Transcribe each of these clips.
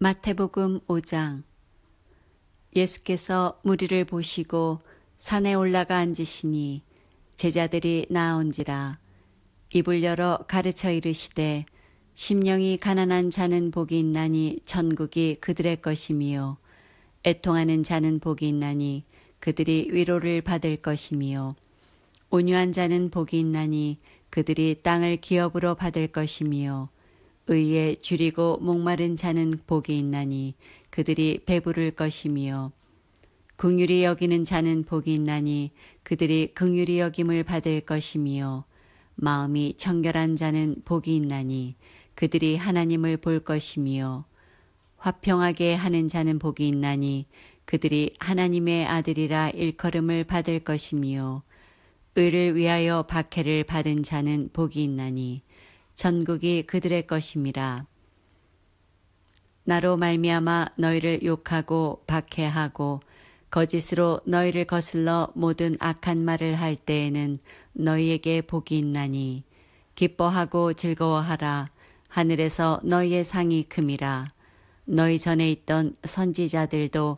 마태복음 5장. 예수께서 무리를 보시고 산에 올라가 앉으시니 제자들이 나아온지라. 입을 열어 가르쳐 이르시되 심령이 가난한 자는 복이 있나니 천국이 그들의 것이미요. 애통하는 자는 복이 있나니 그들이 위로를 받을 것이미요. 온유한 자는 복이 있나니 그들이 땅을 기업으로 받을 것이미요. 의에 줄이고 목마른 자는 복이 있나니 그들이 배부를 것이미요. 긍휼히 여기는 자는 복이 있나니 그들이 긍휼히 여김을 받을 것이미요. 마음이 청결한 자는 복이 있나니 그들이 하나님을 볼 것이미요. 화평하게 하는 자는 복이 있나니 그들이 하나님의 아들이라 일컬음을 받을 것이미요. 의를 위하여 박해를 받은 자는 복이 있나니 천국이 그들의 것임이라. 나로 말미암아 너희를 욕하고 박해하고 거짓으로 너희를 거슬러 모든 악한 말을 할 때에는 너희에게 복이 있나니 기뻐하고 즐거워하라. 하늘에서 너희의 상이 큼이라. 너희 전에 있던 선지자들도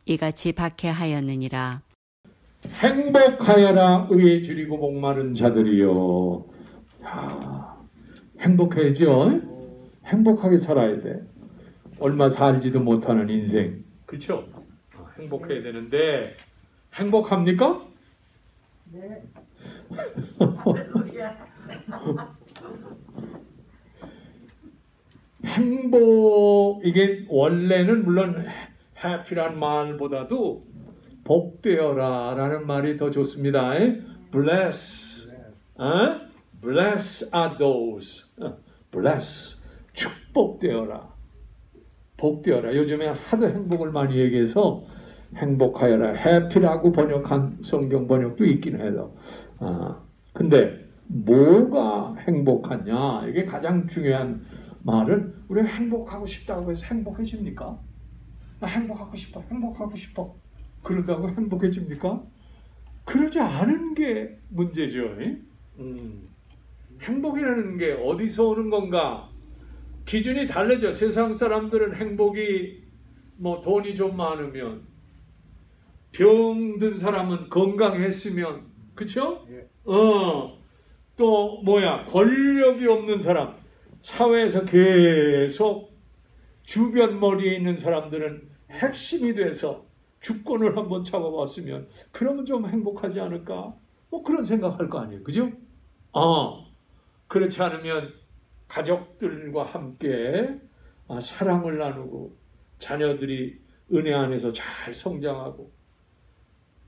이같이 박해하였느니라. 행복하여라 의에 줄이고 목마른 자들이요. 행복해야죠. 행복하게 살아야 돼. 얼마 살지도 못하는 인생. 그렇죠? 행복해야 되는데 행복합니까? 네. 행복, 이게 원래는 물론 happy란 말보다도 복되어라 라는 말이 더 좋습니다. bless. Bless are those. bless. 축복되어라. 복되어라. 요즘에 하도 행복을 많이 얘기해서 행복하여라. happy라고 번역한 성경 번역도 있긴 해요. 근데 뭐가 행복하냐? 이게 가장 중요한 말은, 우리가 행복하고 싶다고 해서 행복해집니까? 나 행복하고 싶어. 행복하고 싶어. 그러다고 행복해집니까? 그러지 않은 게 문제죠. 행복이라는 게 어디서 오는 건가? 기준이 다르죠. 세상 사람들은 행복이 뭐 돈이 좀 많으면, 병든 사람은 건강했으면, 그쵸? 예. 또 뭐야, 권력이 없는 사람, 사회에서 계속 주변 머리에 있는 사람들은 핵심이 돼서 주권을 한번 잡아봤으면 그러면 좀 행복하지 않을까? 뭐 그런 생각할 거 아니에요. 그죠? 그렇지 않으면 가족들과 함께 사랑을 나누고 자녀들이 은혜 안에서 잘 성장하고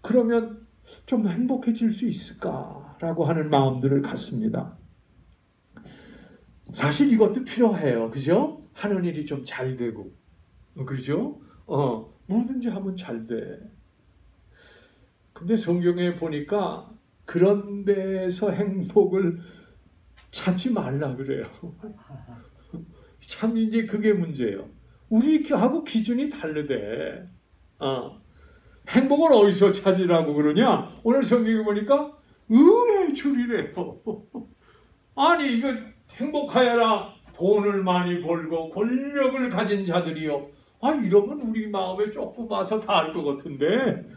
그러면 좀 행복해질 수 있을까라고 하는 마음들을 갖습니다. 사실 이것도 필요해요. 그죠? 하는 일이 좀 잘 되고. 그죠? 뭐든지 하면 잘 돼. 근데 성경에 보니까 그런 데서 행복을 찾지 말라 그래요. 참 이제 그게 문제예요. 우리하고 기준이 다르대. 행복을 어디서 찾으라고 그러냐? 오늘 성경에 보니까 의에 줄이래요. 아니 이거 행복하여라. 돈을 많이 벌고 권력을 가진 자들이요. 이러면 우리 마음에 조금 와서 다 알 것 같은데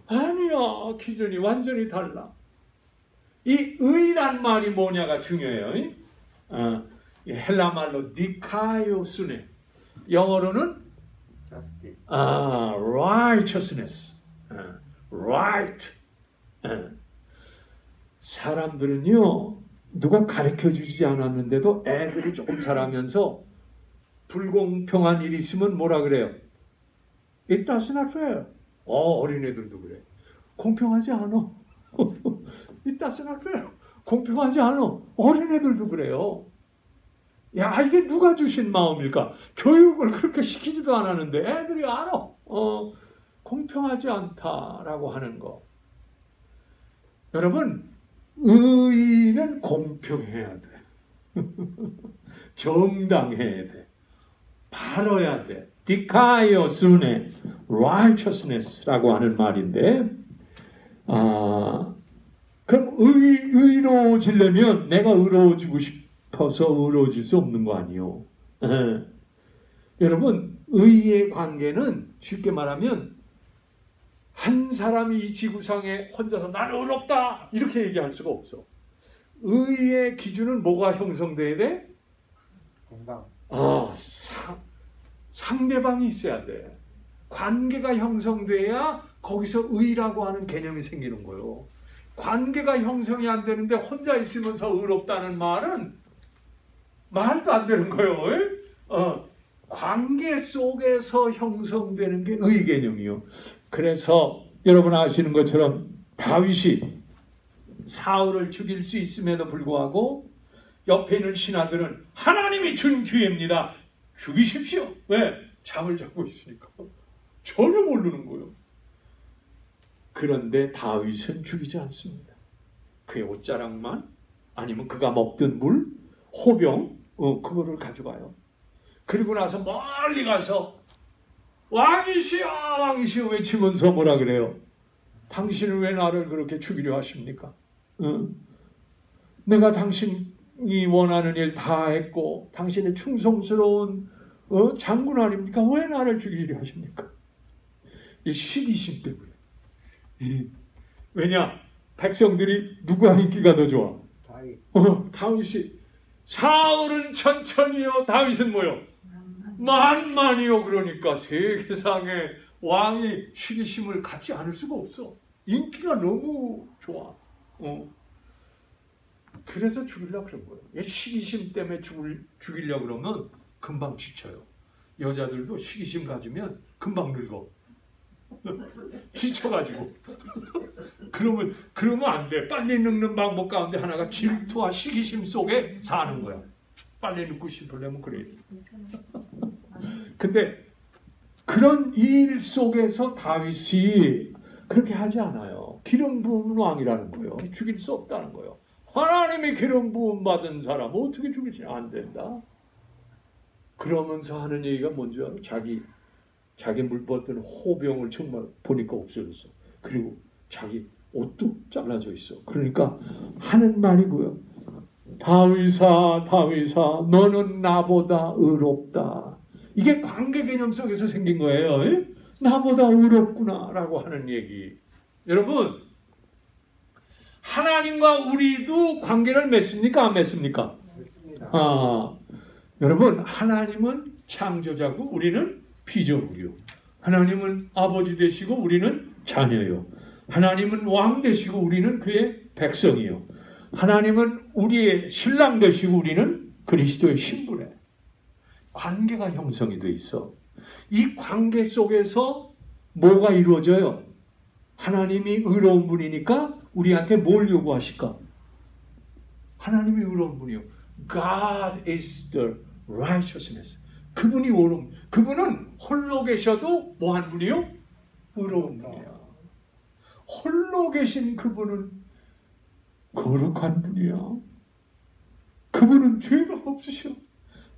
아니야. 기준이 완전히 달라. 이 의란 말이 뭐냐가 중요해요. 헬라 말로 디카이오스네. 영어로는 righteousness. right. 사람들은요, 누가 가르쳐주지 않았는데도 애들이 조금 자라면서 불공평한 일이 있으면 뭐라 그래요? It does not fair. 어린애들도 그래. 공평하지 않아. It does not fair. 공평하지 않아. 어린애들도 그래요. 야, 이게 누가 주신 마음일까? 교육을 그렇게 시키지도 않았는데 애들이 알아. 공평하지 않다라고 하는 거. 여러분, 의는 공평해야 돼. 정당해야 돼. 바로야 돼. 디카이오스네 righteousness라고 하는 말인데, 그럼 의로워지려면 내가 의로워지고 싶어서 의로워질 수 없는 거 아니요. 여러분, 의의 관계는 쉽게 말하면 한 사람이 이 지구상에 혼자서 나는 의롭다 이렇게 얘기할 수가 없어. 의의 기준은 뭐가 형성돼야 돼? 건강. 상대방이 있어야 돼. 관계가 형성돼야 거기서 의라고 하는 개념이 생기는 거예요. 관계가 형성이 안 되는데 혼자 있으면서 의롭다는 말은 말도 안 되는 거예요. 관계 속에서 형성되는 게 의 개념이요. 그래서 여러분 아시는 것처럼 다윗이 사울을 죽일 수 있음에도 불구하고 옆에 있는 신하들은 하나님이 준 기회입니다. 죽이십시오. 왜? 잠을 자고 있으니까. 전혀 모르는 거예요. 그런데 다윗은 죽이지 않습니다. 그의 옷자락만 아니면 그가 먹던 물, 호병 그거를 가져가요. 그리고 나서 멀리 가서 왕이시여 왕이시여 외치면서 뭐라 그래요? 당신은 왜 나를 그렇게 죽이려 하십니까? 내가 당신이 원하는 일 다 했고 당신의 충성스러운 장군 아닙니까? 왜 나를 죽이려 하십니까? 이 시기심 때문에. 왜냐? 백성들이 누가 인기가 더 좋아? 다윗이. 사울은 천천히요. 다윗은 뭐요? 만만히요. 그러니까 세계상에 왕이 시기심을 갖지 않을 수가 없어. 인기가 너무 좋아. 그래서 죽이려고 그런 거예요. 시기심 때문에 죽이려고 그러면 금방 지쳐요. 여자들도 시기심 가지면 금방 늙어. 지쳐가지고. 그러면 안 돼. 빨리 늙는 방법 가운데 하나가 질투와 시기심 속에 사는 거야. 빨리 늙고 싶으려면 그래야 돼. 근데 그런 일 속에서 다윗이 그렇게 하지 않아요. 기름 부은 왕이라는 거예요. 죽일 수 없다는 거예요. 하나님이 기름 부음 받은 사람 어떻게 죽이지 안 된다. 그러면서 하는 얘기가 뭔지 알아? 자기 물벗던 호병을 정말 보니까 없어졌어. 그리고 자기 옷도 잘라져 있어. 그러니까 하는 말이고요. 다윗아 다윗아 너는 나보다 의롭다. 이게 관계 개념 속에서 생긴 거예요. 나보다 의롭구나 라고 하는 얘기. 여러분 하나님과 우리도 관계를 맺습니까? 안 맺습니까? 맺습니다. 여러분 하나님은 창조자고 우리는 피조물이요. 하나님은 아버지 되시고 우리는 자녀요. 하나님은 왕 되시고 우리는 그의 백성이요. 하나님은 우리의 신랑 되시고 우리는 그리스도의 신부래. 관계가 형성이 돼 있어. 이 관계 속에서 뭐가 이루어져요? 하나님이 의로운 분이니까 우리한테 뭘 요구하실까? 하나님이 의로운 분이요. God is the righteousness. 그분이 의로운, 그분은 홀로 계셔도 뭐한 분이요? 의로운 분이야. 홀로 계신 그분은 거룩한 분이야. 그분은 죄가 없으셔.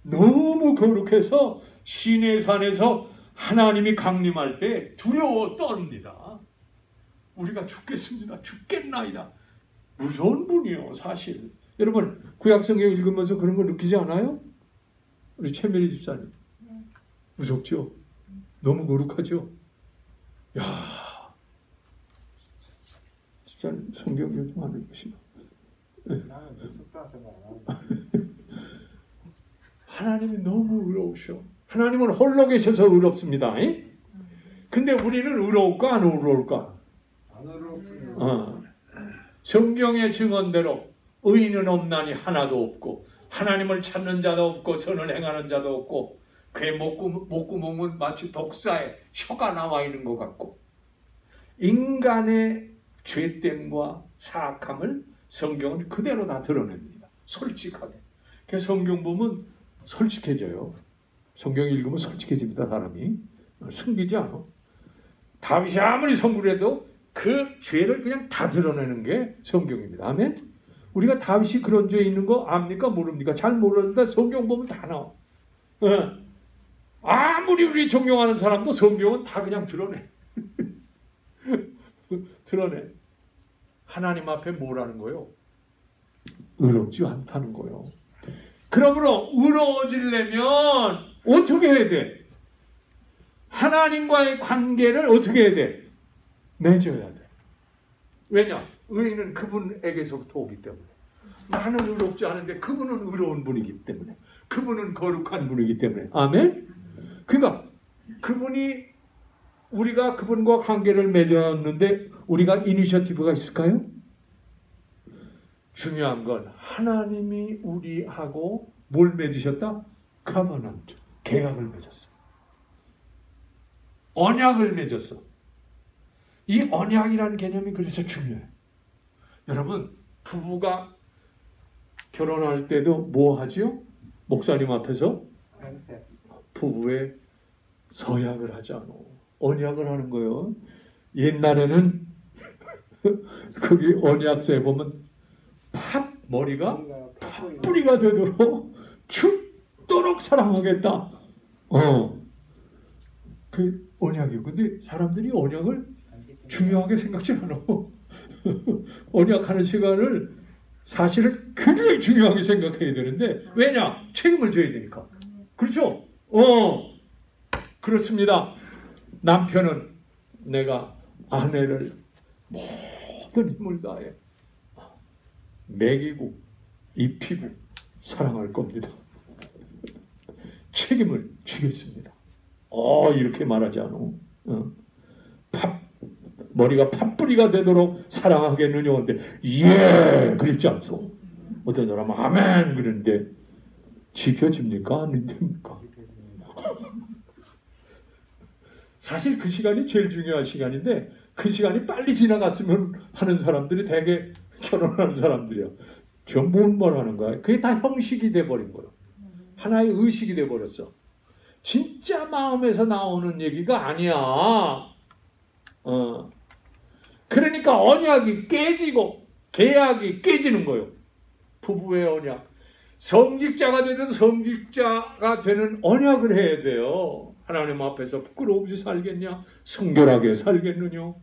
너무 거룩해서 시내산에서 하나님이 강림할 때 두려워 떨립니다. 우리가 죽겠습니다. 죽겠나이다. 무서운 분이요 사실. 여러분 구약성경 읽으면서 그런 거 느끼지 않아요? 우리 최면희 집사님 무섭죠? 너무 거룩하죠? 야, 집사님 성경 요즘 안 읽으시나? 하나님이 너무 의로우셔. 하나님은 홀로 계셔서 의롭습니다. 근데 우리는 의로울까 안 의로울까? 안 의롭습니다. 성경의 증언대로 의인은 없나니 하나도 없고 하나님을 찾는 자도 없고 선을 행하는 자도 없고 그의 목구멍은 마치 독사에 혀가 나와 있는 것 같고 인간의 죄됨과 사악함을 성경은 그대로 다 드러냅니다. 솔직하게. 그래서 성경 보면 솔직해져요. 성경 읽으면 솔직해집니다. 사람이. 숨기지 않아. 다윗이 아무리 성불을 해도 그 죄를 그냥 다 드러내는 게 성경입니다. 아멘? 우리가 다윗이 그런 죄 있는 거 압니까? 모릅니까? 잘 모르는데 성경 보면 다 나와. 아무리 우리 존경하는 사람도 성경은 다 그냥 드러내. 드러내. 하나님 앞에 뭐라는 거요? 의롭지 않다는 거요. 그러므로 의로워지려면 어떻게 해야 돼? 하나님과의 관계를 어떻게 해야 돼? 맺어야 돼. 왜냐? 의인은 그분에게서부터 오기 때문에. 나는 의롭지 않은데 그분은 의로운 분이기 때문에. 그분은 거룩한 분이기 때문에. 아멘? 그러니까 그분이 우리가 그분과 관계를 맺었는데 우리가 이니셔티브가 있을까요? 중요한 건 하나님이 우리하고 뭘 맺으셨다? 커버넌트, 계약을 맺었어. 언약을 맺었어. 이 언약이라는 개념이 그래서 중요해요. 여러분, 부부가 결혼할 때도 뭐 하죠? 목사님 앞에서 부부의 서약을 하잖아. 언약을 하는 거예요. 옛날에는 거기 언약서에 보면 머리가 팥뿌리가 되도록 죽도록 사랑하겠다. 그 언약이요. 근데 사람들이 언약을 중요하게 생각지 않아. 언약하는 시간을 사실은 굉장히 중요하게 생각해야 되는데 왜냐? 책임을 져야 되니까. 그렇죠? 그렇습니다. 남편은 내가 아내를 모든 힘을 다해 먹이고 입히고 사랑할 겁니다. 책임을 지겠습니다. 이렇게 말하지 않아. 머리가 팥뿌리가 되도록 사랑하겠느냐 근데 예 그랬지 않소. 어떤 사람은 아멘 그러는데 지켜집니까? 안 됩니까? 사실 그 시간이 제일 중요한 시간인데 그 시간이 빨리 지나갔으면 하는 사람들이 되게 결혼하는 사람들이야. 저 뭔 말하는 거야? 그게 다 형식이 돼버린 거야. 하나의 의식이 돼버렸어. 진짜 마음에서 나오는 얘기가 아니야. 그러니까 언약이 깨지고 계약이 깨지는 거예요. 부부의 언약. 성직자가 되든 성직자가 되는 언약을 해야 돼요. 하나님 앞에서 부끄러움 없이 살겠냐? 성결하게 살겠느냐?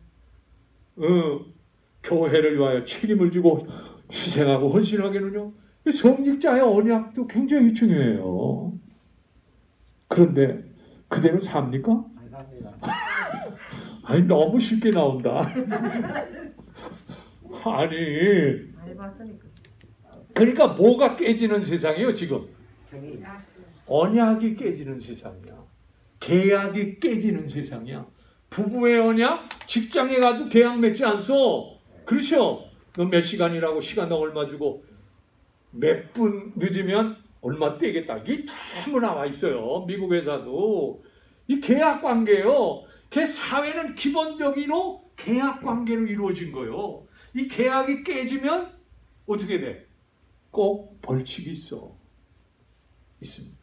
교회를 위하여 책임을 지고 희생하고 헌신하겠느냐? 성직자의 언약도 굉장히 중요해요. 그런데 그대로 삽니까? 안 삽니다. 아니 너무 쉽게 나온다. 아니 그러니까 뭐가 깨지는 세상이에요 지금? 언약이 깨지는 세상이야. 계약이 깨지는 세상이야. 부부의 언약? 직장에 가도 계약 맺지 않소? 그렇죠? 너 몇 시간이라고 시간 너 얼마 주고 몇 분 늦으면 얼마 떼겠다. 이게 너무 나와 있어요. 미국 회사도. 이 계약 관계예요. 그 사회는 기본적으로 계약 관계로 이루어진 거예요. 이 계약이 깨지면 어떻게 돼? 꼭 벌칙이 있습니다.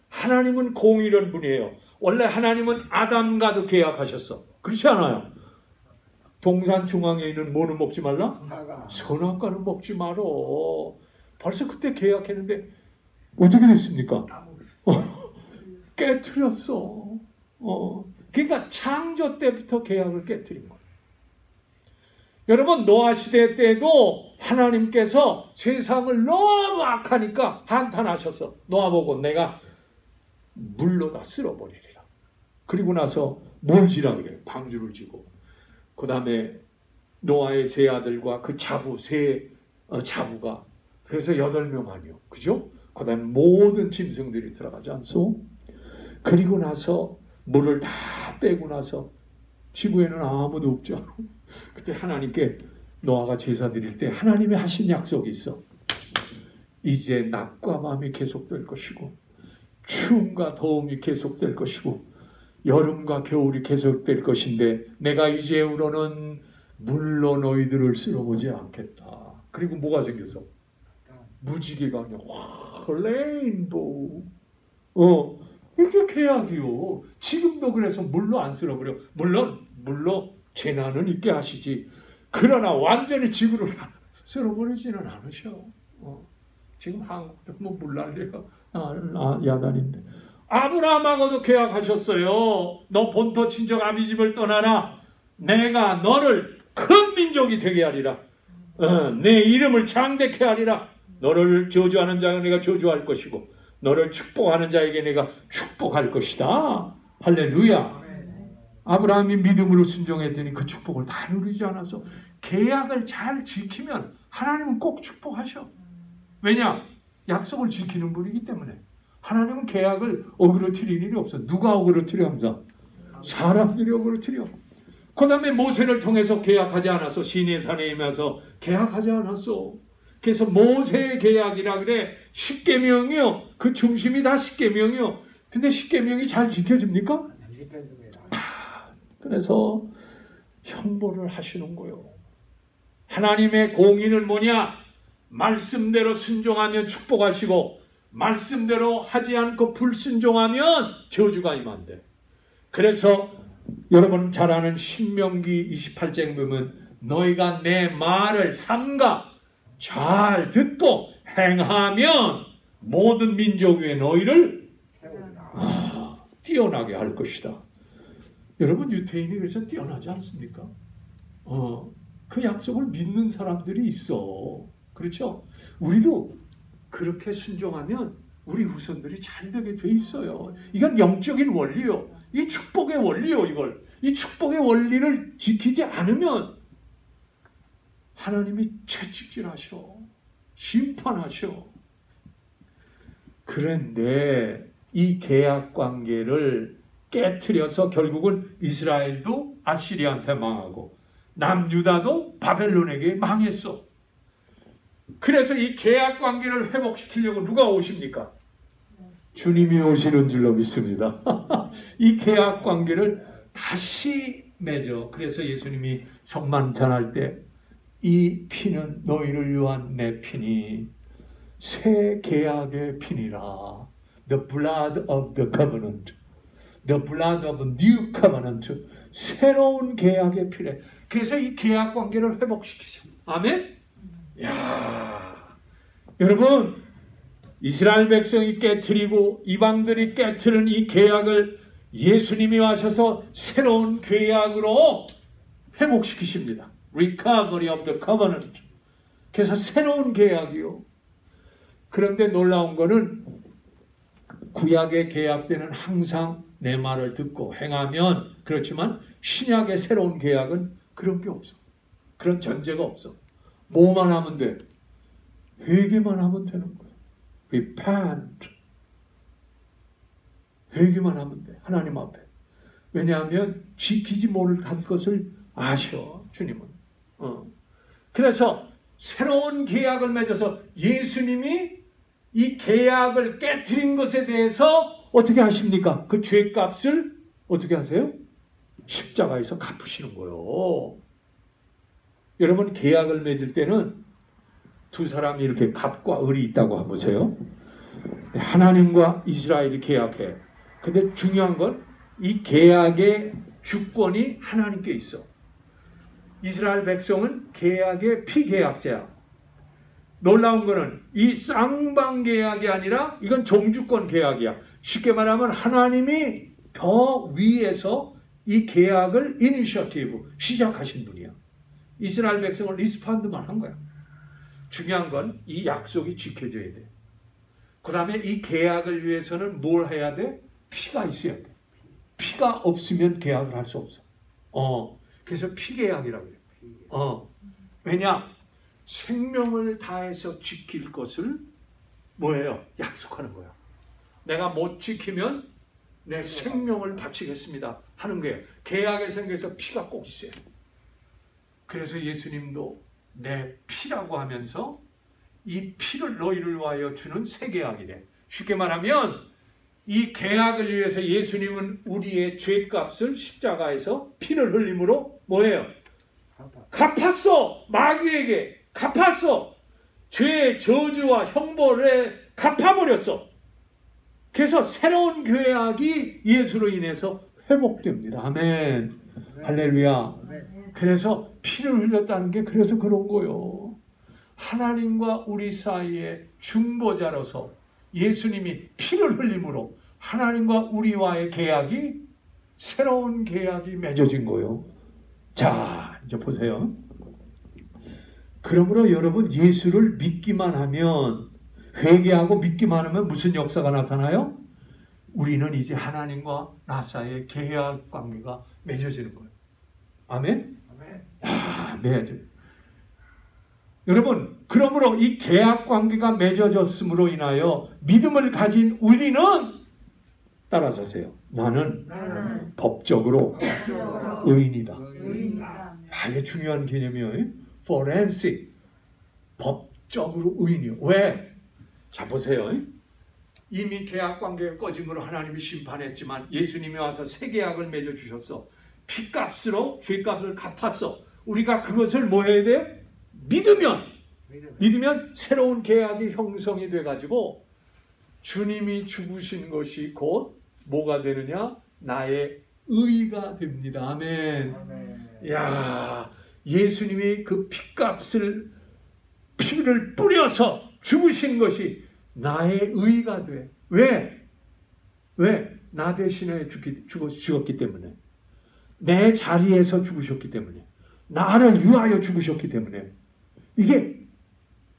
하나님은 공의로운 분이에요. 원래 하나님은 아담과도 계약하셨어. 그렇지 않아요? 동산 중앙에 있는 뭐는 먹지 말라? 선악과는 먹지 말어. 벌써 그때 계약했는데 어떻게 됐습니까? 깨트렸어. 그러니까 창조 때부터 계약을 깨트린 거예요. 여러분 노아 시대 때도 하나님께서 세상을 너무 악하니까 한탄하셨어. 노아 보고 내가 물로 다 쓸어버리리라. 그리고 나서 뭘 지라 그래요? 방주를 지고 그 다음에 노아의 세 아들과 그 자부가 그래서 8명 아니요. 그죠? 그 다음에 모든 짐승들이 들어가지 않소? 그리고 나서 물을 다 빼고 나서 지구에는 아무도 없죠. 그때 하나님께 노아가 제사 드릴 때 하나님이 하신 약속이 있어. 이제 낮과 밤이 계속될 것이고 추움과 더움이 계속될 것이고 여름과 겨울이 계속될 것인데 내가 이제후로는 물로 너희들을 쓸어보지 않겠다. 그리고 뭐가 생겼어? 무지개가 그냥 레인보우. 이게 계약이요. 지금도 그래서 물로 안 쓸어버려. 물론 물로 재난은 있게 하시지. 그러나 완전히 지구를 쓸어버리지는 않으셔. 지금 한국도 뭐 물 난리가 야단인데. 아브라함하고도 계약하셨어요. 너 본토 친정 아비집을 떠나라. 내가 너를 큰 민족이 되게 하리라. 내 이름을 장대케 하리라. 너를 저주하는 자가 내가 저주할 것이고 너를 축복하는 자에게 내가 축복할 것이다. 할렐루야. 아브라함이 믿음으로 순종했더니 그 축복을 다 누리지 않아서 계약을 잘 지키면 하나님은 꼭 축복하셔. 왜냐? 약속을 지키는 분이기 때문에. 하나님은 계약을 어그러뜨릴 일이 없어. 누가 어그러뜨려 항상? 사람들이 어그러뜨려. 그 다음에 모세를 통해서 계약하지 않았어. 시내산에 임해서 계약하지 않았어. 그래서 모세의 계약이라 그래. 십계명이요. 그 중심이 다 십계명이요. 근데 십계명이 잘 지켜집니까? 그래서 형벌을 하시는 거예요. 하나님의 공의는 뭐냐? 말씀대로 순종하면 축복하시고 말씀대로 하지 않고 불순종하면 저주가 임한대. 그래서 여러분 잘 아는 신명기 28장에 보면 너희가 내 말을 삼가 잘 듣고 행하면 모든 민족 위에 너희를 뛰어나게 할 것이다. 여러분 유태인이 그래서 뛰어나지 않습니까? 그 약속을 믿는 사람들이 있어. 그렇죠? 우리도 그렇게 순종하면 우리 후손들이 잘 되게 돼 있어요. 이건 영적인 원리요. 이 축복의 원리요. 이 축복의 원리를 지키지 않으면 하나님이 채찍질하셔. 심판하셔. 그런데 이 계약 관계를 깨트려서 결국은 이스라엘도 아시리아한테 망하고 남유다도 바벨론에게 망했어. 그래서 이 계약 관계를 회복시키려고 누가 오십니까? 주님이 오시는 줄로 믿습니다. 이 계약 관계를 다시 맺어. 그래서 예수님이 성만 전할 때 이 피는 너희를 위한 내 피니 새 계약의 피니라. The blood of the covenant. The blood of a new covenant. 새로운 계약의 피래. 그래서 이 계약 관계를 회복시키죠. 아멘? 야, 여러분 이스라엘 백성이 깨트리고 이방들이 깨트린 이 계약을 예수님이 와셔서 새로운 계약으로 회복시키십니다. Recovery of the covenant. 그래서 새로운 계약이요. 그런데 놀라운 거는 구약의 계약 때는 항상 내 말을 듣고 행하면 그렇지만 신약의 새로운 계약은 그런 게 없어. 그런 전제가 없어. 뭐만 하면 돼? 회개만 하면 되는 거야. Repent. 회개만 하면 돼. 하나님 앞에. 왜냐하면 지키지 못할 것을 아셔. 주님은. 그래서 새로운 계약을 맺어서 예수님이 이 계약을 깨트린 것에 대해서 어떻게 하십니까? 그 죄값을 어떻게 하세요? 십자가에서 갚으시는 거예요. 여러분 계약을 맺을 때는 두 사람이 이렇게 갑과 을이 있다고 해보세요. 하나님과 이스라엘이 계약해. 근데 중요한 건 이 계약의 주권이 하나님께 있어. 이스라엘 백성은 계약의 피계약자야. 놀라운 거는 이 쌍방 계약이 아니라 이건 종주권 계약이야. 쉽게 말하면 하나님이 더 위에서 이 계약을 이니셔티브 시작하신 분이야. 이스라엘 백성을 리스폰드만 한 거야. 중요한 건 이 약속이 지켜져야 돼. 그 다음에 이 계약을 위해서는 뭘 해야 돼? 피가 있어야 돼. 피가 없으면 계약을 할 수 없어. 그래서 피계약이라고 해요. 왜냐? 생명을 다해서 지킬 것을 뭐예요? 약속하는 거야. 내가 못 지키면 내 생명을 바치겠습니다 하는 거예요. 계약의 생겨서 피가 꼭 있어요. 그래서 예수님도 내 피라고 하면서 이 피를 너희를 위하여 주는 새 계약이래. 쉽게 말하면 이 계약을 위해서 예수님은 우리의 죄값을 십자가에서 피를 흘림으로 뭐예요? 갚았어. 마귀에게 갚았어. 죄의 저주와 형벌에 갚아버렸어. 그래서 새로운 계약이 예수로 인해서 회복됩니다. 아멘. 할렐루야. 그래서 피를 흘렸다는 게 그래서 그런 거요. 하나님과 우리 사이의 중보자로서 예수님이 피를 흘림으로 하나님과 우리와의 계약이 새로운 계약이 맺어진 거요. 자, 이제 보세요. 그러므로 여러분 예수를 믿기만 하면 회개하고 믿기만 하면 무슨 역사가 나타나요? 우리는 이제 하나님과 나 사이에 계약 관계가 맺어지는 거예요. 아멘? 맺어져요. 여러분, 그러므로 이 계약 관계가 맺어졌음으로 인하여 믿음을 가진 우리는 따라서세요. 나는 법적으로 의인이다. 이게 중요한 개념이에요. forensic. 법적으로 의인이요. 왜? 자, 보세요. 이미 계약 관계가 꺼짐으로 하나님이 심판했지만 예수님이 와서 새 계약을 맺어주셨어. 피값으로 죄값을 갚았어. 우리가 그것을 뭐 해야 돼요? 믿으면 새로운 계약이 형성이 돼가지고 주님이 죽으신 것이 곧 뭐가 되느냐? 나의 의가 됩니다. 아멘. 야, 예수님이 그 피를 뿌려서 죽으신 것이 나의 의가 돼. 왜? 나 대신에 죽었기 때문에. 내 자리에서 죽으셨기 때문에. 나를 위하여 죽으셨기 때문에. 이게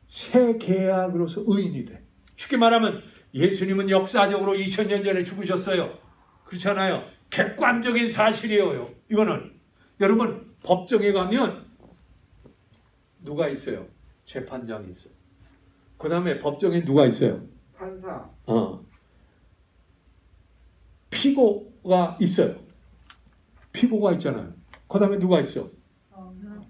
새 계약으로서 의인이 돼. 쉽게 말하면 예수님은 역사적으로 2000년 전에 죽으셨어요. 그렇잖아요. 객관적인 사실이에요. 이거는. 여러분, 법정에 가면 누가 있어요? 재판장이 있어요. 그 다음에 법정에 누가 있어요? 판사. 피고가 있어요. 피고가 있잖아요. 그 다음에 누가 있어? 검사.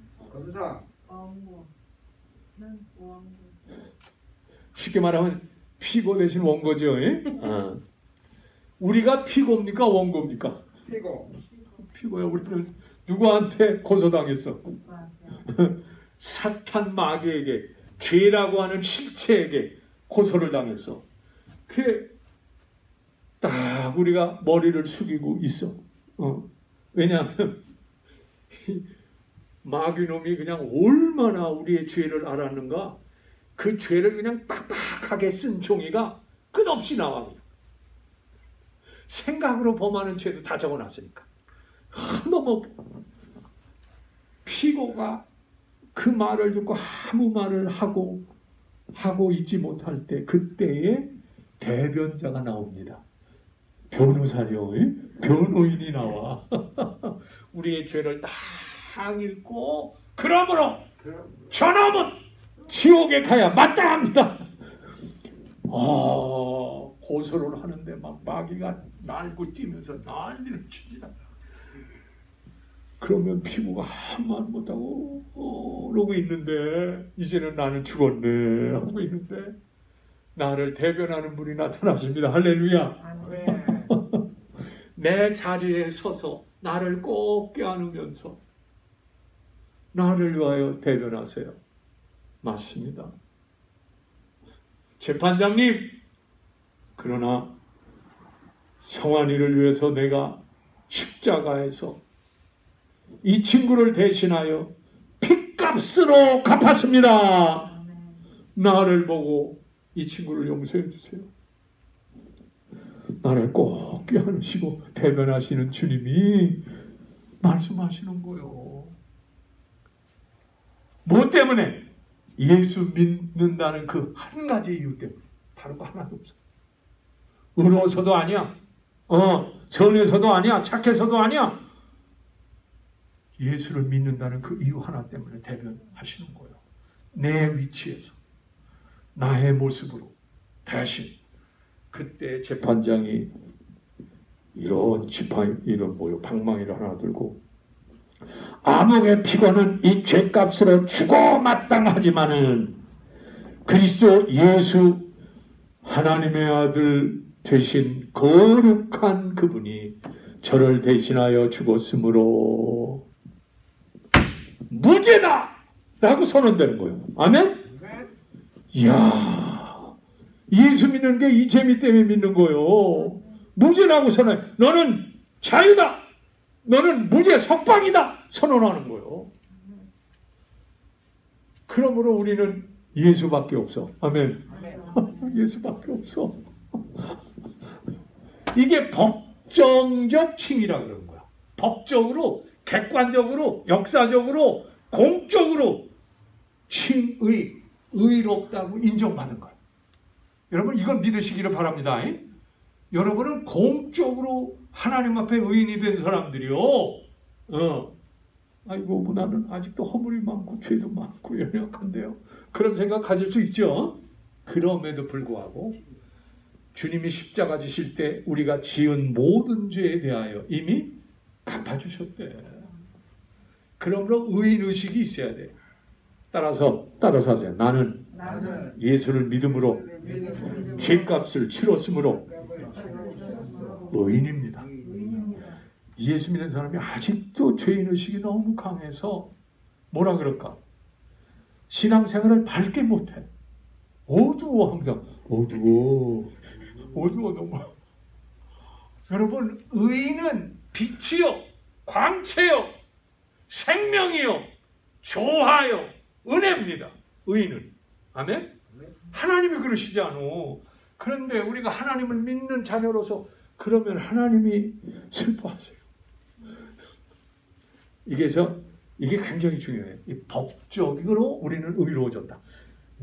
쉽게 말하면 피고 대신 원고죠. 우리가 피고입니까? 원고입니까? 피고야. 우리는 누구한테 고소당했어? 사탄 마귀에게, 죄라고 하는 실체에게 고소를 당했어. 그래 딱 우리가 머리를 숙이고 있어. 왜냐하면 마귀놈이 그냥 얼마나 우리의 죄를 알았는가. 그 죄를 그냥 빡빡하게 쓴 종이가 끝없이 나와. 생각으로 범하는 죄도 다 적어놨으니까. 너무 피고가 그 말을 듣고 아무 말을 하고 있지 못할 때, 그때에 대변자가 나옵니다. 변호사요. 변호인이 나와. 우리의 죄를 다 읽고, 그러므로 저놈은 지옥에 가야 마땅합니다. 고소를 하는데 막 마귀가 날고 뛰면서 난리를 칩니다. 그러면 피고가 아무 말 못하고 그러고 있는데, 이제는 나는 죽었네 하고 있는데 나를 대변하는 분이 나타났습니다. 할렐루야. 내 자리에 서서 나를 꼭 껴안으면서 나를 위하여 대변하세요. 맞습니다. 재판장님, 그러나 성환이를 위해서 내가 십자가에서 이 친구를 대신하여 핏값으로 갚았습니다. 나를 보고 이 친구를 용서해 주세요. 나를 꼭 껴안으시고 대변하시는 주님이 말씀하시는 거예요. 뭐 때문에? 예수 믿는다는 그 한 가지 이유 때문에. 다른 거 하나도 없어. 의로워서도 아니야. 선해서도 아니야. 착해서도 아니야. 예수를 믿는다는 그 이유 하나 때문에 대변하시는 거예요. 내 위치에서, 나의 모습으로 대신. 그때 재판장이 이런 방망이를 하나 들고, 암흑의 피고는 이 죄값으로 죽어 마땅하지만은 그리스도 예수 하나님의 아들 되신 거룩한 그분이 저를 대신하여 죽었으므로 무죄다! 라고 선언되는 거예요. 아멘? 이야, 예수 믿는 게 이 재미 때문에 믿는 거예요. 무죄라고 선언해. 너는 자유다! 너는 무죄 석방이다! 선언하는 거예요. 그러므로 우리는 예수밖에 없어. 아멘. 예수밖에 없어. 이게 법정적 칭의라 그러는 거야. 법적으로, 객관적으로, 역사적으로, 공적으로 의롭다고 인정받은 거야. 여러분, 이걸 믿으시기를 바랍니다. 여러분은 공적으로 하나님 앞에 의인이 된 사람들이요. 아이고 나는 아직도 허물이 많고 죄도 많고 연약한데요. 그런 생각 가질 수 있죠. 그럼에도 불구하고 주님이 십자가 지실 때 우리가 지은 모든 죄에 대하여 이미 갚아주셨대. 그러므로 의인의식이 있어야 돼. 따라서 하세요. 나는 예수를 믿음으로 죄값을 치렀으므로 의인입니다. 예수 믿는 사람이 아직도 죄인의식이 너무 강해서 뭐라 그럴까? 신앙생활을 밝게 못해. 어두워 항상. 어두워 너무. 여러분 의인은 빛이요 광채요 생명이요 조화요 은혜입니다. 의인은. 아멘? 하나님이 그러시지 않아. 그런데 우리가 하나님을 믿는 자녀로서 그러면 하나님이 슬퍼하세요. 이게 굉장히 중요해요. 이 법적으로 우리는 의로워졌다.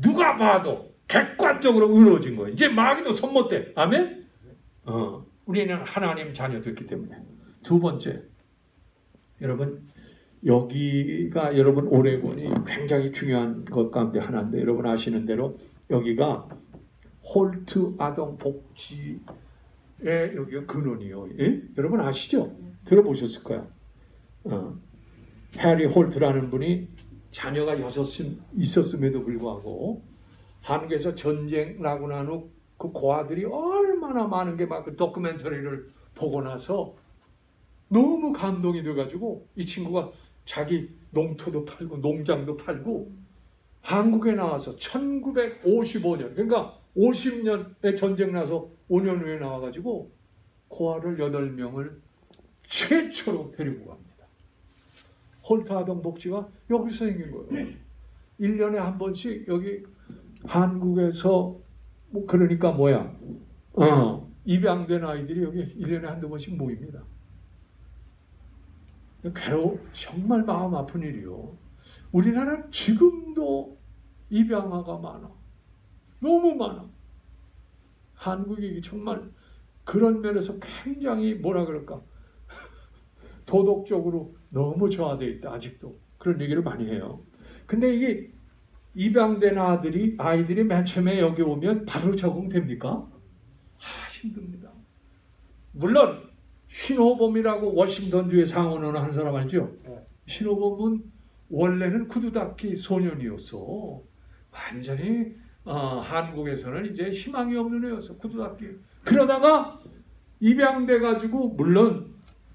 누가 봐도 객관적으로 의로워진 거예요. 이제 마귀도 손못대. 아멘? 우리는 하나님 자녀 됐기 때문에. 두 번째, 여러분 여기가 여러분 오레곤이 굉장히 중요한 것 가운데 하나인데 여러분 아시는 대로 여기가 홀트 아동 복지의 여기가 근원이요. 예? 여러분 아시죠? 들어보셨을 거야. 해리 홀트라는 분이 자녀가 6 있었음에도 불구하고 한국에서 전쟁 나고 난 후 그 고아들이 얼마나 많은 게 막 그 다큐멘터리를 보고 나서 너무 감동이 돼가지고 이 친구가 자기 농토도 팔고 농장도 팔고 한국에 나와서 1955년 그러니까 50년에 전쟁 나서 5년 후에 나와가지고 고아를 8명을 최초로 데리고 갑니다. 홀트 아동 복지가 여기서 생긴 거예요. 1년에 한 번씩 여기 한국에서 그러니까 뭐야 입양된 아이들이 여기 1년에 한두 번씩 모입니다. 정말 마음 아픈 일이요. 우리나라는 지금도 입양아가 많아. 너무 많아. 한국이 정말 그런 면에서 굉장히 뭐라 그럴까 도덕적으로 너무 저하되어 있다. 아직도 그런 얘기를 많이 해요. 근데 이게 입양된 아이들이 맨 처음에 여기 오면 바로 적응됩니까? 힘듭니다. 물론 신호범이라고 워싱턴주의 상원을 한 사람 알죠? 신호범은 원래는 구두닦이 소년이었어. 완전히 한국에서는 이제 희망이 없는 애였어. 구두닦이. 그러다가 입양돼가지고 물론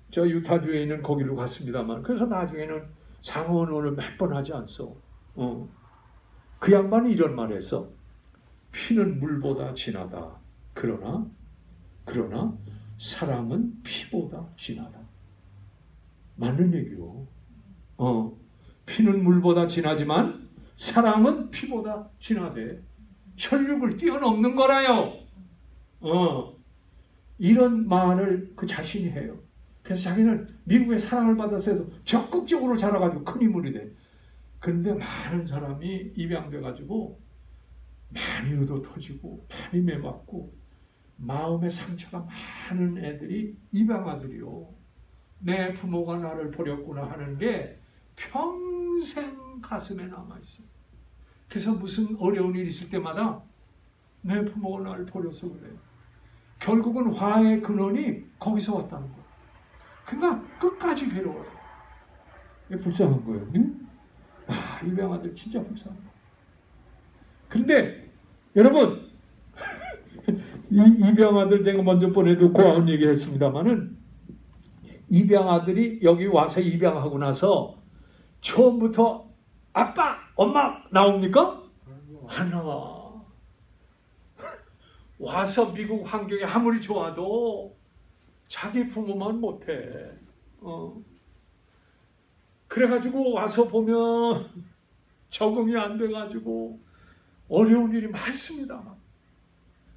저 유타주에 있는 거기로 갔습니다만 그래서 나중에는 상원을 몇 번 하지 않소. 그 양반이 이런 말을 했어. 피는 물보다 진하다. 그러나 사랑은 피보다 진하다. 맞는 얘기요. 피는 물보다 진하지만 사랑은 피보다 진하대. 혈육을 뛰어넘는 거라요. 이런 말을 그 자신이 해요. 그래서 자기는 미국의 사랑을 받아서 해서 적극적으로 자라가지고 큰 인물이 돼. 그런데 많은 사람이 입양돼가지고 많이 의도 터지고 많이 매맞고 마음의 상처가 많은 애들이 입양아들이요. 내 부모가 나를 버렸구나 하는 게 평생 가슴에 남아있어. 그래서 무슨 어려운 일이 있을 때마다 내 부모가 나를 버려서 그래. 결국은 화의 근원이 거기서 왔다는 거야. 그러니까 끝까지 괴로워요. 불쌍한 거예요. 응? 입양아들 진짜 불쌍해. 근데 여러분 이 입양아들 제가 먼저 보내도 고아원 얘기했습니다마는 입양아들이 여기 와서 입양하고 나서 처음부터 아빠, 엄마 나옵니까? 안 나와. 와서 미국 환경이 아무리 좋아도 자기 부모만 못해. 그래가지고 와서 보면 적응이 안 돼가지고 어려운 일이 많습니다.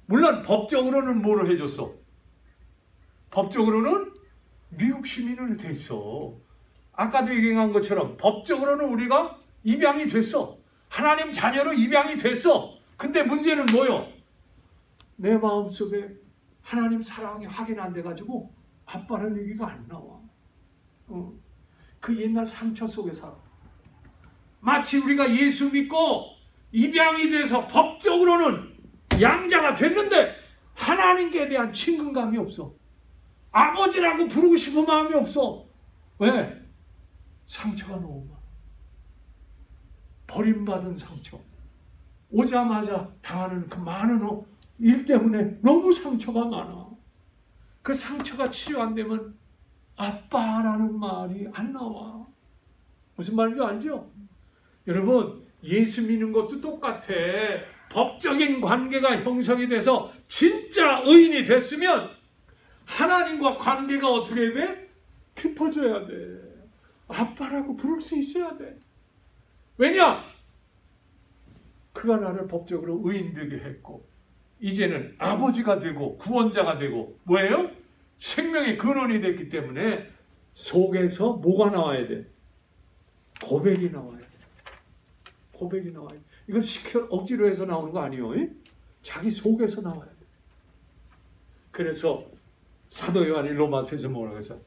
물론 법적으로는 뭐를 해줬어? 법적으로는 미국 시민으로 돼 있어. 아까도 얘기한 것처럼 법적으로는 우리가 입양이 됐어. 하나님 자녀로 입양이 됐어. 근데 문제는 뭐요? 내 마음속에 하나님 사랑이 확인 안 돼가지고 아빠라는 얘기가 안 나와. 그 옛날 상처 속에 살아. 마치 우리가 예수 믿고 입양이 돼서 법적으로는 양자가 됐는데 하나님께 대한 친근감이 없어. 아버지라고 부르고 싶은 마음이 없어. 왜? 상처가 너무 많아. 버림받은 상처. 오자마자 당하는 그 많은 일 때문에 너무 상처가 많아. 그 상처가 치료 안 되면 아빠라는 말이 안 나와. 무슨 말인지 알죠? 여러분, 예수 믿는 것도 똑같아. 법적인 관계가 형성이 돼서 진짜 의인이 됐으면 하나님과 관계가 어떻게 돼? 깊어져야 돼. 아빠라고 부를 수 있어야 돼. 왜냐? 그가 나를 법적으로 의인 되게 했고 이제는 아버지가 되고 구원자가 되고 뭐예요? 생명의 근원이 됐기 때문에 속에서 뭐가 나와야 돼? 고백이 나와야 돼. 고백이 나와야 돼. 이걸 억지로 해서 나오는 거 아니에요. 자기 속에서 나와야 돼. 그래서 사도 요한이 로마서에서 뭐라고 해서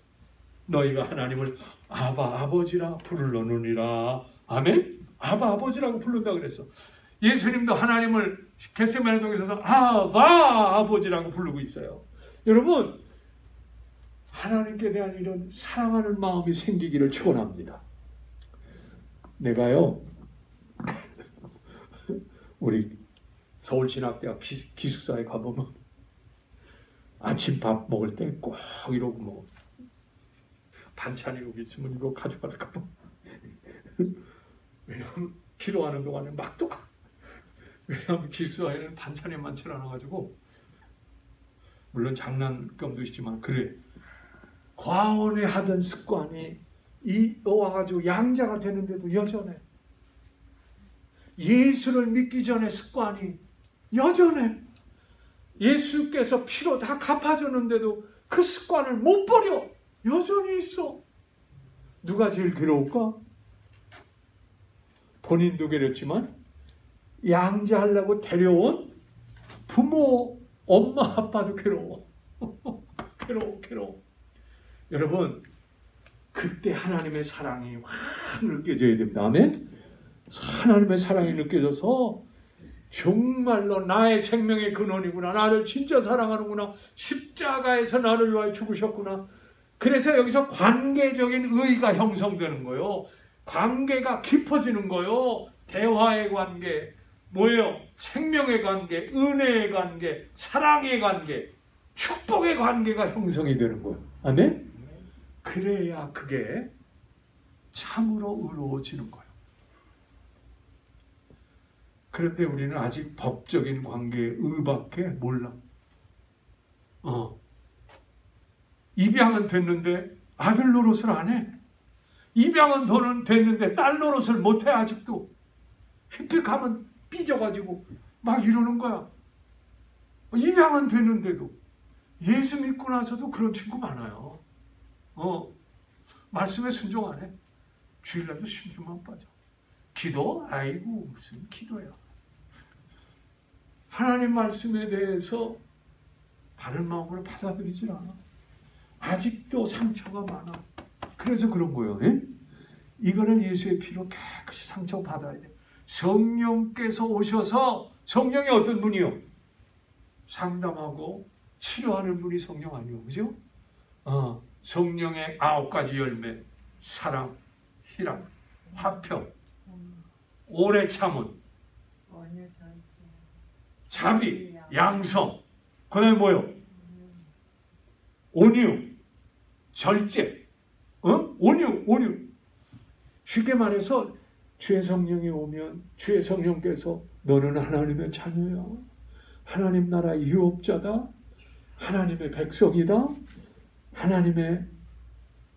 너희가 하나님을 아바 아버지라 부르려느니라. 아멘? 아바 아버지라고 부른다 그랬어. 예수님도 하나님을 겟세마네 동에서 아바 아버지라고 부르고 있어요. 여러분, 하나님께 대한 이런 사랑하는 마음이 생기기를 축원합니다. 내가요 우리 서울신학대학 기숙사에 가보면 아침밥 먹을 때 꼭 이러고 뭐 반찬이 여기 있으면 이거 가져갈까 봐. 왜냐하면 기도하는 동안에 막 또 왜냐하면 기숙사에는 반찬이 많지 않아가지고 물론 장난감도 있지만 그래 과언에 하던 습관이 와가지고 양자가 되는데도 여전해. 예수를 믿기 전에 습관이 여전해. 예수께서 피로 다 갚아줬는데도 그 습관을 못 버려. 여전히 있어. 누가 제일 괴로울까? 본인도 괴롭지만 양자하려고 데려온 부모, 엄마, 아빠도 괴로워. 괴로워. 여러분, 그때 하나님의 사랑이 확 느껴져야 됩니다. 아멘? 하나님의 사랑이 느껴져서 정말로 나의 생명의 근원이구나. 나를 진짜 사랑하는구나. 십자가에서 나를 위하여 죽으셨구나. 그래서 여기서 관계적인 의의가 형성되는 거예요. 관계가 깊어지는 거예요. 대화의 관계, 뭐예요? 생명의 관계, 은혜의 관계, 사랑의 관계, 축복의 관계가 형성이 되는 거예요. 아멘? 그래야 그게 참으로 의로워지는 거예요. 그런데 우리는 아직 법적인 관계의 의밖에 몰라. 입양은 됐는데 아들 노릇을 안 해. 입양은 됐는데 딸 노릇을 못 해. 아직도 휙휙하면 삐져가지고 막 이러는 거야. 입양은 됐는데도. 예수 믿고 나서도 그런 친구 많아요. 말씀에 순종 안 해. 주일날도 심주만 빠져. 기도? 아이고 무슨 기도야. 하나님 말씀에 대해서 바른 마음으로 받아들이질 않아. 아직도 상처가 많아. 그래서 그런 거예요. 예? 이거를 예수의 피로 깨끗이 상처받아야 돼. 성령께서 오셔서, 성령이 어떤 분이요? 상담하고 치료하는 분이 성령 아니요, 그죠? 성령의 9가지 열매: 사랑, 희락, 화평, 오래 참은, 자비, 양성, 그 다음에 뭐요? 온유, 절제, 온유. 쉽게 말해서 주의 성령이 오면 주의 성령께서 너는 하나님의 자녀야. 하나님 나라 유업자다. 하나님의 백성이다. 하나님의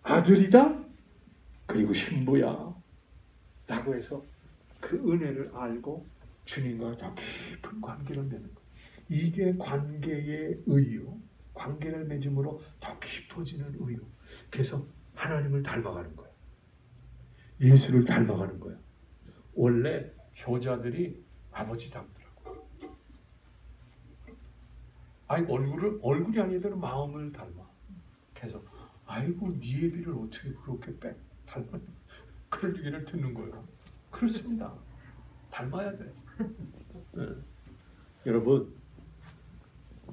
아들이다. 그리고 신부야. 라고 해서 그 은혜를 알고 주님과 더 깊은 관계를 맺는 거예요. 이게 관계의 의요. 관계를 맺음으로 더 깊어지는 의요. 그래서 하나님을 닮아가는 거예요. 예수를 닮아가는 거예요. 원래 효자들이 아버지 닮더라고요. 아니 얼굴이 아니더라도 마음을 닮아. 계속 아이고 네 예비를 어떻게 그렇게 닮아? 그런 얘기를 듣는 거예요. 그렇습니다. 닮아야 돼. 네. 여러분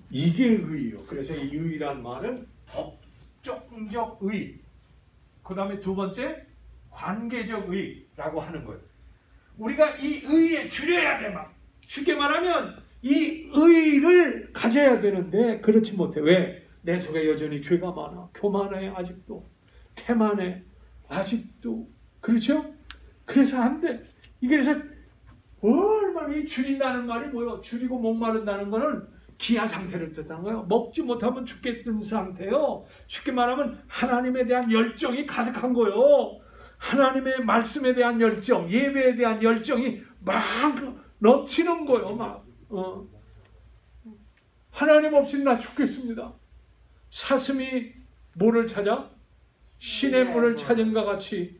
이게 의예요. 그래서 이 의란 말은 법정적 의, 그 다음에 두 번째 관계적 의라고 하는 거예요. 우리가 이 의에 줄여야 돼. 막 쉽게 말하면 이 의를 가져야 되는데 그렇지 못해. 왜? 내 속에 여전히 죄가 많아. 교만해 아직도. 태만해 아직도. 그렇죠? 그래서 안 돼. 이게 그래서 얼마나 이 줄인다는 말이 뭐예요? 줄이고 목마른다는 거는 기아 상태를 뜻하는 거예요. 먹지 못하면 죽겠던 상태요. 쉽게 말하면 하나님에 대한 열정이 가득한 거예요. 하나님의 말씀에 대한 열정, 예배에 대한 열정이 막 넘치는 거예요. 막 하나님 없이는 나 죽겠습니다. 사슴이 뭐를 찾아? 신의 문을 찾은 것 같이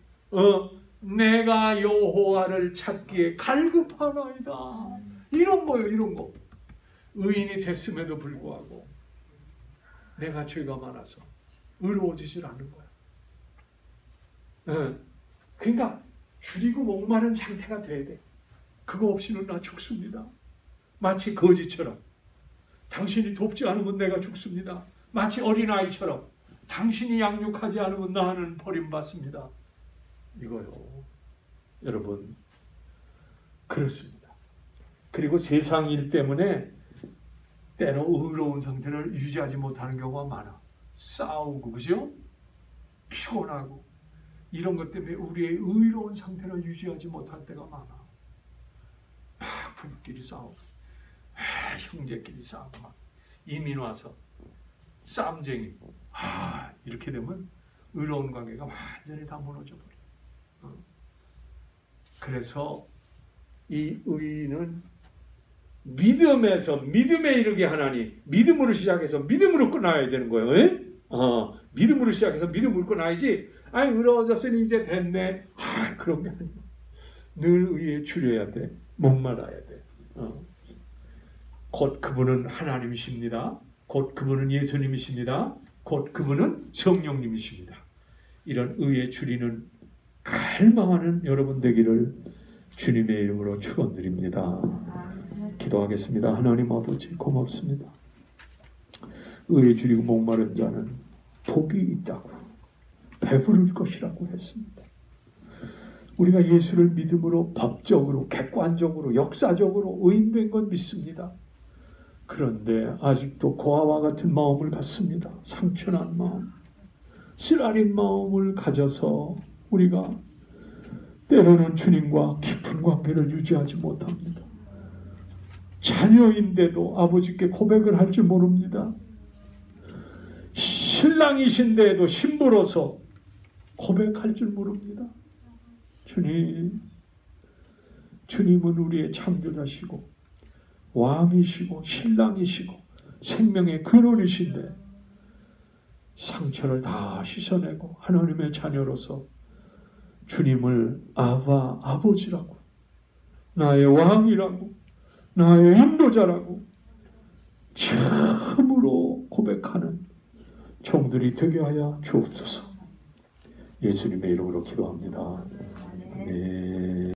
내가 여호와를 찾기에 갈급하나이다. 이런 거예요. 이런 거. 의인이 됐음에도 불구하고 내가 죄가 많아서 의로워지질 않는 거야. 그러니까 줄이고 목마른 상태가 돼야 돼. 그거 없이는 나 죽습니다. 마치 거지처럼. 당신이 돕지 않으면 내가 죽습니다. 마치 어린아이처럼. 당신이 양육하지 않으면 나는 버림받습니다. 이거요. 여러분 그렇습니다. 그리고 세상 일 때문에 때로 의로운 상태를 유지하지 못하는 경우가 많아. 싸우고 그죠? 피곤하고 이런 것 때문에 우리의 의로운 상태를 유지하지 못할 때가 많아. 막 부부끼리 싸우고 형제끼리 싸우고 막 이민 와서 싸움쟁이 이렇게 되면 의로운 관계가 완전히 다 무너져 버려. 그래서 이 의는 믿음에서 믿음에 이르게 하나니 믿음으로 시작해서 믿음으로 끝나야 되는 거예요. 믿음으로 시작해서 믿음으로 끝나야지. 아니 의로워졌으니 이제 됐네. 그런 게 아니고 늘 의에 줄여야 돼. 목말라야 돼. 곧 그분은 하나님이십니다. 곧 그분은 예수님이십니다. 곧 그분은 성령님이십니다. 이런 의에 줄이는 갈망하는 여러분 되기를 주님의 이름으로 축원드립니다. 기도하겠습니다. 하나님 아버지 고맙습니다. 의에 줄이고 목마른 자는 복이 있다고 배부를 것이라고 했습니다. 우리가 예수를 믿음으로 법적으로 객관적으로 역사적으로 의인된 건 믿습니다. 그런데 아직도 고아와 같은 마음을 갖습니다. 상처난 마음, 쓰라린 마음을 가져서 우리가 때로는 주님과 깊은 관계를 유지하지 못합니다. 자녀인데도 아버지께 고백을 할 줄 모릅니다. 신랑이신데도 신부로서 고백할 줄 모릅니다. 주님은 우리의 창조자시고 왕이시고 신랑이시고 생명의 근원이신데 상처를 다 씻어내고 하나님의 자녀로서 주님을 아버지라고 나의 왕이라고 나의 인도자라고 참으로 고백하는 종들이 되게 하여 주옵소서. 예수님의 이름으로 기도합니다. 네.